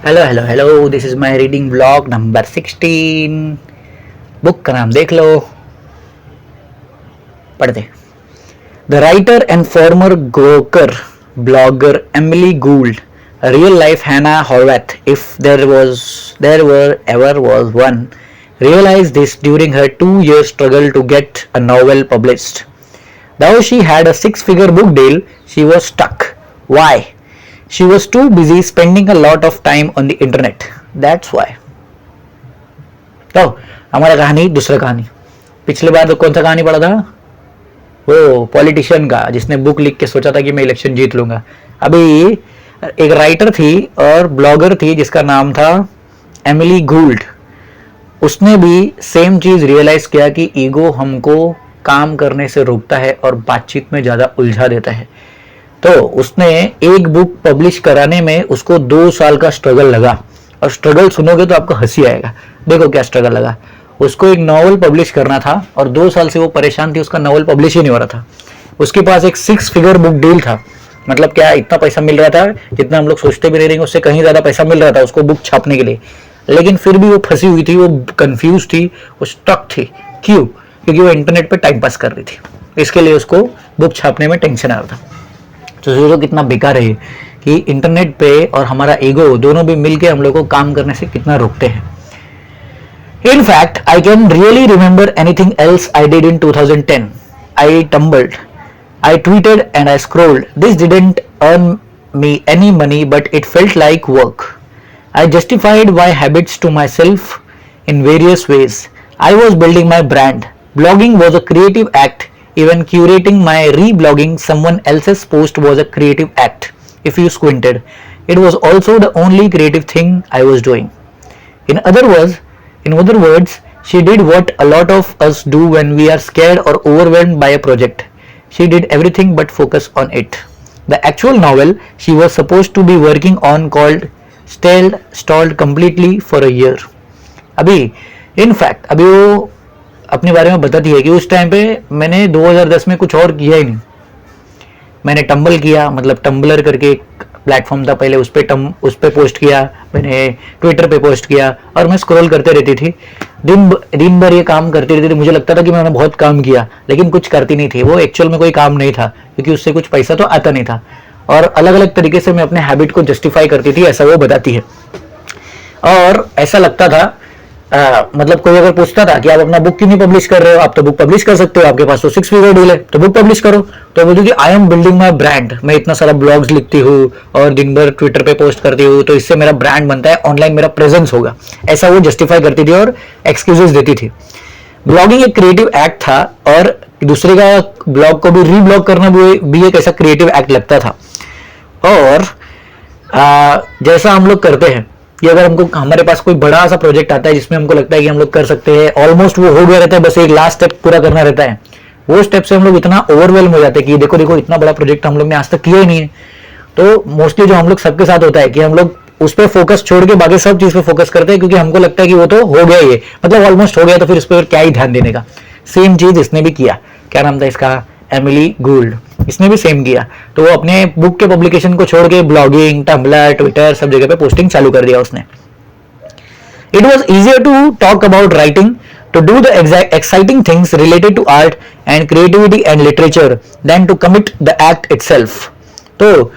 Hello hello hello, this is my reading blog number 16। Book का नाम देख लो, पढ़ते। The writer and farmer Gokar blogger Emily Gould, a real life Hannah Horvath, if there were ever was one, realized this during her 2 year struggle to get a novel published. Though she had a six-figure book deal, she was stuck. Why? She was too busy spending a lot of time on the internet. That's why. तो हमारा कहानी दूसरा कहानी। पिछले बार तो कौन सा कहानी पढ़ा था? वो पॉलिटिशियन का जिसने बुक लिख के सोचा था कि मैं इलेक्शन जीत लूंगा। अभी एक राइटर थी और ब्लॉगर थी जिसका नाम था एमिली गूल्ड। उसने भी सेम चीज रियलाइज किया कि ईगो हमको काम करने से रोकता है और बातचीत में ज्यादा उलझा देता है। तो उसने एक बुक पब्लिश कराने में उसको 2 साल का स्ट्रगल लगा। और स्ट्रगल सुनोगे तो आपको हंसी आएगा। देखो क्या स्ट्रगल लगा। उसको एक नॉवल पब्लिश करना था और 2 साल से वो परेशान थी, उसका नॉवल पब्लिश ही नहीं हो रहा था। उसके पास एक 6 फिगर बुक डील था। मतलब क्या, इतना पैसा मिल रहा था जितना हम लोग सोचते भी नहीं रहेंगे, उससे कहीं ज्यादा पैसा मिल रहा था उसको बुक छापने के लिए। लेकिन फिर भी वो फंसी हुई थी, वो कंफ्यूज थी, वो स्टक थी। क्यों? क्योंकि वो इंटरनेट पे टाइम पास कर रही थी, इसके लिए उसको बुक छापने में टेंशन आ रहा था। तो सोचो कितना बेकार है कि इंटरनेट पे और हमारा ईगो दोनों भी मिलके हम लोग को काम करने से कितना रोकते हैं। In fact, I can really remember anything else I did in 2010. I tumbled, I tweeted and I scrolled. This didn't earn me any money, but it felt like work. I justified my habits to myself in various ways. I was building my brand. Blogging was a creative act. Even curating my reblogging someone else's post was a creative act. If you squinted, it was also the only creative thing I was doing. In other words, she did what a lot of us do when we are scared or overwhelmed by a project. She did everything but focus on it. The actual novel she was supposed to be working on called stalled completely for a year. अभी in fact अभी वो अपने बारे में बताती है कि उस टाइम पे मैंने 2010 में कुछ और किया ही नहीं। मैंने टम्बल किया, मतलब टम्बलर करके एक प्लेटफॉर्म था पहले, उस पे पोस्ट किया, मैंने ट्विटर पे पोस्ट किया और मैं स्क्रॉल करते रहती थी। दिन भर ये काम करती रहती थी। मुझे लगता था कि मैंने बहुत काम किया, लेकिन कुछ करती नहीं थी। वो एक्चुअल में कोई काम नहीं था, क्योंकि उससे कुछ पैसा तो आता नहीं था। और अलग अलग तरीके से मैं अपने हैबिट को जस्टिफाई करती थी, ऐसा वो बताती है। और ऐसा लगता था, मतलब कोई अगर पूछता था कि आप अपना बुक क्यों नहीं पब्लिश कर रहे हो, आप तो बुक पब्लिश कर सकते हो, आपके पास तो 6 फिगर डील है, तो बुक पब्लिश करो। तो बोलती कि I am building my brand. मैं इतना सारा ब्लॉग्स लिखती हूँ और दिन भर ट्विटर पे पोस्ट करती हूँ, तो इससे मेरा ब्रांड बनता है, ऑनलाइन मेरा प्रेजेंस होगा। ऐसा वो जस्टिफाई करती थी और एक्सक्यूजेस देती थी। ब्लॉगिंग एक क्रिएटिव एक्ट था और दूसरे का ब्लॉग को भी रीब्लॉग करना भी एक ऐसा क्रिएटिव एक्ट लगता था। और जैसा हम लोग करते हैं कि अगर हमको हमारे पास कोई बड़ा सा प्रोजेक्ट आता है जिसमें हमको लगता है कि हम लोग कर सकते हैं, ऑलमोस्ट वो हो गया रहता है, बस एक लास्ट स्टेप पूरा करना रहता है, वो स्टेप से हम लोग इतना ओवरवेल्म हो जाते हैं कि देखो देखो इतना बड़ा प्रोजेक्ट हम लोग ने आज तक किया ही नहीं है। तो मोस्टली जो हम लोग सबके साथ होता है कि हम लोग उस पर फोकस छोड़ के बाकी सब चीज पे फोकस करते हैं, क्योंकि हमको लगता है कि वो तो हो गया ही है, मतलब ऑलमोस्ट हो गया, तो फिर इस पर क्या ही ध्यान देने का। सेम चीज इसने भी किया। क्या नाम था इसका? एमिली गूल्ड। इसने भी सेम किया। तो वो अपने बुक के पब्लिकेशन को छोड़ के ब्लॉगिंग, टम्बलर, ट्विटर सब जगह पे पोस्टिंग चालू कर दिया उसने। It was easier to talk about writing, to do the exciting things related to art and creativity and literature than to commit the act itself. तो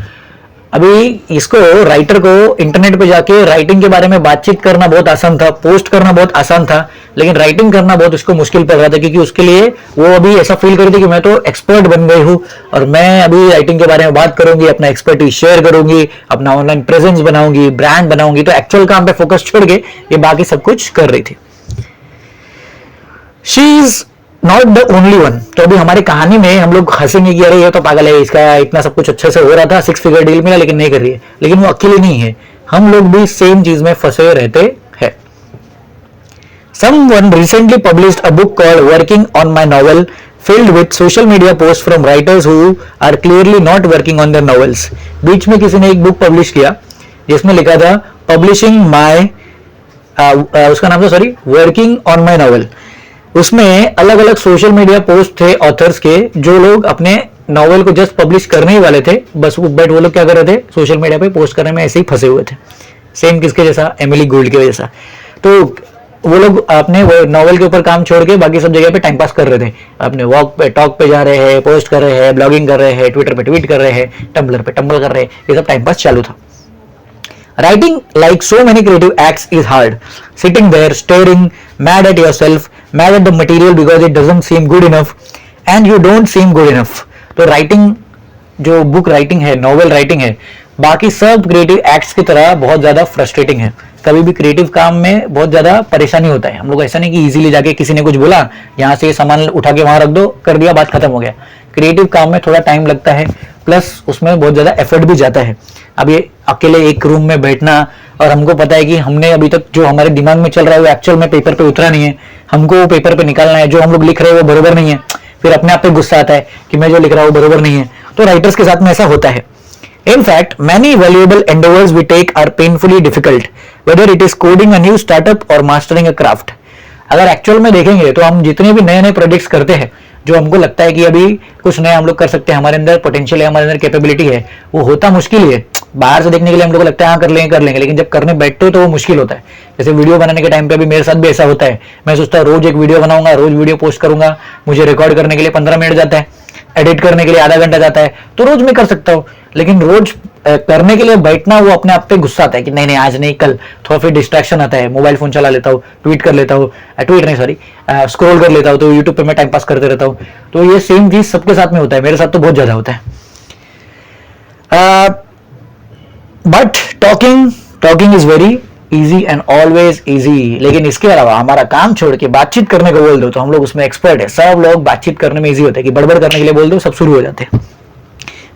अभी इसको, राइटर को इंटरनेट पे जाके राइटिंग के बारे में बातचीत करना बहुत आसान था, पोस्ट करना बहुत आसान था, लेकिन राइटिंग करना बहुत उसको मुश्किल पड़ रहा था, क्योंकि उसके लिए वो अभी ऐसा फील करती कि मैं तो एक्सपर्ट बन गई हूँ और मैं अभी राइटिंग के बारे में बात करूंगी, अपना एक्सपर्टीज शेयर करूंगी, अपना ऑनलाइन प्रेजेंस बनाऊंगी, ब्रांड बनाऊंगी। तो एक्चुअल काम पे फोकस छोड़ के ये बाकी सब कुछ कर रही थी। She is not the only one. तो अभी हमारी कहानी में हम लोग हंसेंगे कि अरे ये तो पागल है, इसका इतना सब कुछ अच्छे से हो रहा था, 6 फिगर डील मिला लेकिन नहीं कर रही है। लेकिन वो अकेली नहीं है, हम लोग भी सेम चीज में फंसे रहते हैं। Someone recently published a book called Working on My Novel, filled with social media posts from writers who are clearly not working on their novels. बीच में किसी ने एक बुक पब्लिश किया जिसमें लिखा था पब्लिशिंग माई, उसका नाम था वर्किंग ऑन माई नॉवल। उसमें अलग अलग सोशल मीडिया पोस्ट थे ऑथर्स के, जो लोग अपने नॉवल को जस्ट पब्लिश करने ही वाले थे, बट वो लोग क्या कर रहे थे, सोशल मीडिया पे पोस्ट करने में ऐसे ही फंसे हुए थे। सेम किसके जैसा, एमिली गोल्ड के जैसा। तो वो लोग अपने नॉवल के ऊपर काम छोड़ के बाकी सब जगह पे टाइम पास कर रहे थे, अपने वॉक पे टॉक पे जा रहे हैं, पोस्ट कर रहे हैं, ब्लॉगिंग कर रहे हैं, ट्विटर पे ट्वीट कर रहे हैं, टम्बलर पे टम्बल कर रहे हैं, ये सब टाइम पास चालू था। Writing, like so many creative acts, is hard. Sitting there, staring, mad at yourself, mad at the material because it doesn't seem good enough, and you don't seem good enough. तो writing, जो book writing है, novel writing है, बाकी सब creative acts की तरह बहुत ज़्यादा फ्रस्ट्रेटिंग है। कभी भी क्रिएटिव काम में बहुत ज़्यादा परेशानी होता है। हम लोग ऐसा नहीं कि इजीली जाके किसी ने कुछ बोला, यहाँ से सामान उठा के वहाँ रख दो, कर दिया, बात खत्म हो गया। क्रिएटिव काम में थोड़ा टाइम लगता है, प्लस उसमें बहुत ज़्यादा एफर्ट भी जाता है। अब ये अकेले एक रूम में बैठना, और हमको पता है कि हमने अभी तक जो हमारे दिमाग में चल रहा है वो एक्चुअल में पेपर पे उतरा नहीं है, हमको वो पेपर पे निकालना है, जो हम लोग लिख रहे हैं वो बरोबर नहीं है, फिर अपने आप पे गुस्सा आता है कि मैं जो लिख रहा हूँ बरोबर नहीं है। तो राइटर्स के साथ में ऐसा होता है। In fact, many valuable endeavors we take are painfully difficult, whether it is coding a new startup or mastering a craft. अगर एक्चुअल में देखेंगे तो हम जितने भी नए नए प्रोजेक्ट्स करते हैं, जो हमको लगता है कि अभी कुछ नया हम लोग कर सकते हैं, हमारे अंदर पोटेंशियल है, हमारे अंदर कैपेबिलिटी है, वो होता मुश्किल ही है। बाहर से देखने के लिए हम लोग को लगता है हाँ कर लेंगे, लेकिन जब करने बैठते हो तो वो मुश्किल होता है। जैसे वीडियो बनाने के टाइम पे भी मेरे साथ भी ऐसा होता है। मैं सोचता हूँ रोज एक वीडियो बनाऊंगा, रोज वीडियो पोस्ट करूंगा, मुझे रिकॉर्ड करने के लिए 15 मिनट जाता है, एडिट करने के लिए आधा घंटा जाता है, तो रोज मैं कर सकता हूँ। लेकिन रोज करने के लिए बैठना, वो अपने आप पे गुस्सा आता है कि नहीं नहीं आज नहीं कल, थोड़ा फिर डिस्ट्रैक्शन आता है, मोबाइल फोन चला लेता हूँ, ट्वीट कर लेता हूँ, ट्वीट नहीं सॉरी स्क्रॉल कर लेता हूँ, तो यूट्यूब पे मैं टाइम पास करते रहता हूँ। तो ये सेम चीज सबके साथ में होता है, मेरे साथ तो बहुत ज्यादा होता है। But talking is very easy and always easy. लेकिन इसके अलावा हमारा काम छोड़ के बातचीत करने को बोल दो तो हम लोग उसमें एक्सपर्ट है। सब लोग बातचीत करने में इजी होते हैं कि बड़बड़ करने के लिए बोल दो सब शुरू हो जाते हैं।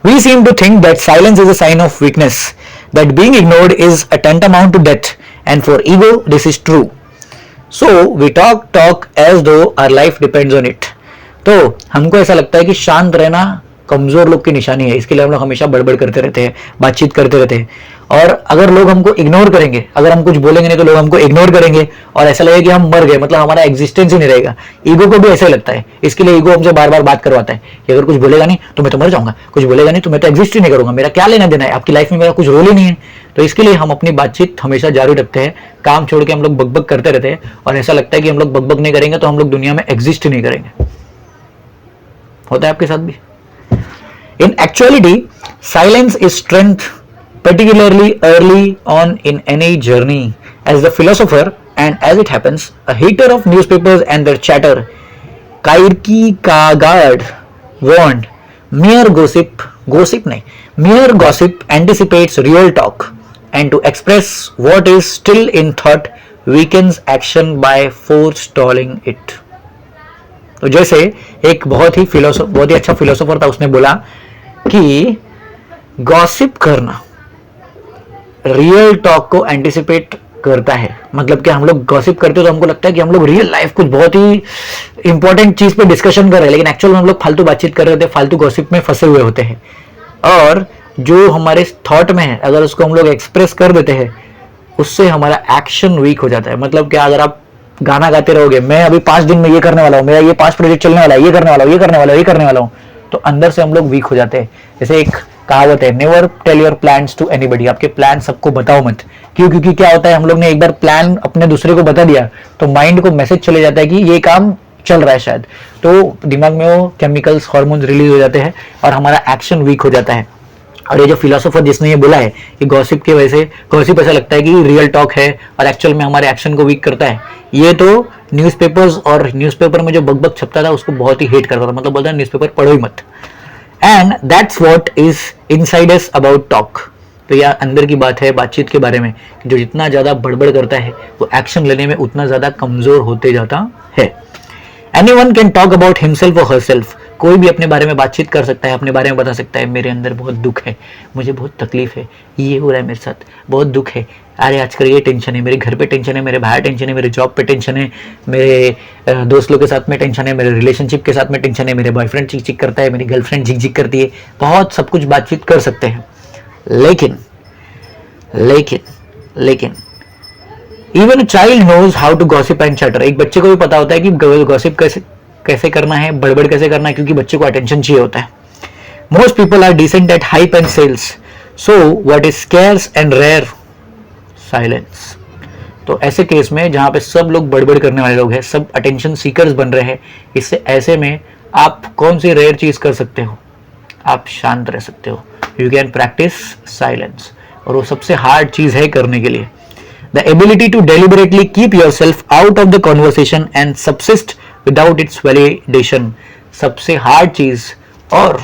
We seem to think that silence is a sign of weakness, that being ignored is a tantamount to death, and for ego this is true. So we talk as though our life depends on it. तो हमको ऐसा लगता है कि शांत रहना कमजोर लोग की निशानी है, इसके लिए हम लोग हमेशा बड़बड़ करते रहते हैं, बातचीत करते रहते हैं। और अगर लोग हमको इग्नोर करेंगे, अगर हम कुछ बोलेंगे नहीं तो लोग हमको इग्नोर करेंगे और ऐसा लगेगा कि हम मर गए, मतलब हमारा एग्जिस्टेंस ही नहीं रहेगा। ईगो को भी ऐसा ही लगता है, इसके लिए ईगो हमसे बार बार बात करवाता है कि अगर कुछ बोलेगा नहीं तो मैं तो मर जाऊंगा, कुछ बोलेगा नहीं तो मैं तो एग्जिस्ट ही नहीं करूंगा, मेरा क्या लेना देना है, आपकी लाइफ में मेरा कुछ रोल ही नहीं है। तो इसके लिए हम अपनी बातचीत हमेशा जारी रखते हैं, काम छोड़ के हम लोग बकबक करते रहते हैं, और ऐसा लगता है कि हम लोग बकबक नहीं करेंगे तो हम लोग दुनिया में एग्जिस्ट ही नहीं करेंगे। होता है आपके साथ भी? In actuality, silence is strength, particularly early on in any journey. As the philosopher, and as it happens, a hater of newspapers and their chatter, Kierkegaard warned, mere gossip anticipates real talk, and to express what is still in thought weakens action by forestalling it. तो जैसे एक बहुत ही अच्छा philosopher था, उसने बोला कि gossip करना रियल टॉक को एंटिसिपेट करता है। मतलब कि हम लोग गॉसिप करते हो तो हमको लगता है कि हम लोग रियल लाइफ कुछ बहुत ही इंपॉर्टेंट चीज पे डिस्कशन कर रहे हैं, लेकिन एक्चुअल में हम लोग फालतू बातचीत कर रहे होते हैं, फालतू गॉसिप में फंसे हुए होते हैं। और जो हमारे थॉट में है अगर उसको हम लोग एक्सप्रेस कर देते हैं, उससे हमारा एक्शन वीक हो जाता है। मतलब कि अगर आप गाना गाते रहोगे, मैं अभी 5 दिन में ये करने वाला हूँ, मेरा ये 5 प्रोजेक्ट चलने वाला है, ये करने वाला हूँ, तो अंदर से हम लोग वीक हो जाते हैं। जैसे एक कहावत है, never tell your plans to anybody, आपके प्लान सबको बताओ मत। क्योंकि क्या होता है, हम लोग ने एक बार प्लान अपने दूसरे को बता दिया तो माइंड को मैसेज चले जाता है कि ये काम चल रहा है शायद, तो दिमाग में वो केमिकल्स हार्मोन्स रिलीज हो जाते हैं और हमारा एक्शन वीक हो जाता है। और ये जो फिलोसोफर जिसने ये बोला है कि गॉसिप की वजह से, गॉसिप ऐसा लगता है कि रियल टॉक है और एक्चुअल में हमारे एक्शन को वीक करता है, ये तो न्यूज़पेपर्स और न्यूज़पेपर में जो बकबक छपता था उसको बहुत ही हेट करता था। मतलब बोलता है न्यूज़पेपर पढ़ो ही मत। And that's what is inside us about talk. तो यह अंदर की बात है बातचीत के बारे में, जो जितना ज़्यादा बड़बड़ करता है वो एक्शन लेने में उतना ज़्यादा कमज़ोर होते जाता है। Anyone can talk about himself or herself. कोई भी अपने बारे में बातचीत कर सकता है, अपने बारे में बता सकता है, मेरे अंदर बहुत दुख है, मुझे बहुत तकलीफ है, ये हो रहा है मेरे साथ, बहुत दुख है, अरे आजकल ये टेंशन है, मेरे घर पे टेंशन है, मेरे बाहर टेंशन है, मेरे जॉब पे टेंशन है, मेरे दोस्त लोग के साथ में टेंशन है, मेरे रिलेशनशिप के साथ में टेंशन है, मेरे बॉयफ्रेंड चिक चिक करता है, मेरी गर्लफ्रेंड झिक झिक करती है, बहुत सब कुछ बातचीत कर सकते हैं। लेकिन लेकिन लेकिन even child knows how to gossip and chatter. एक बच्चे को भी पता होता है कि गॉसिप कैसे करना है, बड़बड़ कैसे करना है, क्योंकि बच्चे को अटेंशन चाहिए होता है। Most people are decent at hype and sales, so what is scarce and rare silence. तो ऐसे केस में जहाँ पे सब लोग बड़बड़ करने वाले लोग हैं, सब अटेंशन सीकर्स बन रहे हैं, इससे ऐसे में आप कौन सी रेयर चीज़ कर सकते हो? आप शांत रह सकते हो। यू कैन प्रैक्टिस साइलेंस, और वो सबसे हार्ड चीज़ है करने के लिए। The ability to deliberately keep yourself out of the conversation and subsist without its validation, सबसे हार्ड चीज़, और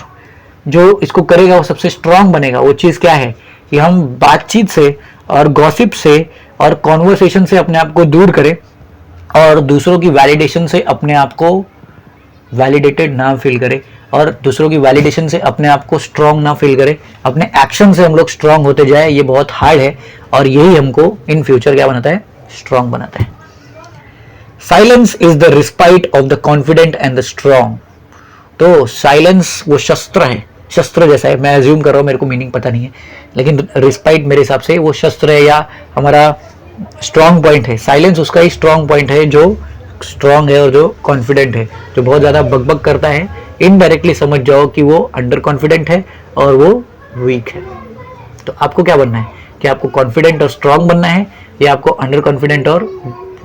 जो इसको करेगा वो सबसे स्ट्रांग बनेगा। वो चीज़ क्या है कि हम बातचीत से और गॉसिप से और कॉन्वर्सेशन से अपने आप को दूर करें, और दूसरों की वैलिडेशन से अपने आप को वैलिडेटेड ना फील करें, और दूसरों की वैलिडेशन से अपने आप को स्ट्रांग ना फील करें। अपने एक्शन से हम लोग स्ट्रांग होते जाए, ये बहुत हार्ड है, और यही हमको इन फ्यूचर क्या बनाता है? स्ट्रांग बनाता है। Silence is the respite of the confident and the strong. तो साइलेंस वो शस्त्र है, शस्त्र जैसा है। मैं एज्यूम कर रहा हूँ, मेरे को मीनिंग पता नहीं है, लेकिन रिस्पाइट मेरे हिसाब से वो शस्त्र है, या हमारा स्ट्रांग पॉइंट है। साइलेंस उसका ही स्ट्रांग पॉइंट है, जो स्ट्रांग है और जो कॉन्फिडेंट है। जो बहुत ज़्यादा बकबक करता है, इनडायरेक्टली समझ जाओ कि वो अंडर कॉन्फिडेंट है और वो वीक है। तो आपको क्या बनना है? कि आपको कॉन्फिडेंट और स्ट्रांग बनना है, या आपको अंडर कॉन्फिडेंट और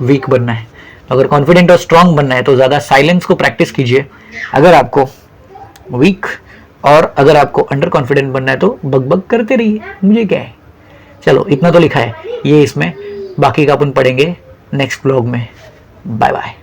वीक बनना है? अगर कॉन्फिडेंट और स्ट्रांग बनना है तो ज़्यादा साइलेंस को प्रैक्टिस कीजिए। अगर आपको वीक और अगर आपको अंडर कॉन्फिडेंट बनना है तो बकबक करते रहिए, मुझे क्या है। चलो, इतना तो लिखा है ये इसमें, बाकी का अपन पढ़ेंगे नेक्स्ट ब्लॉग में। Bye bye.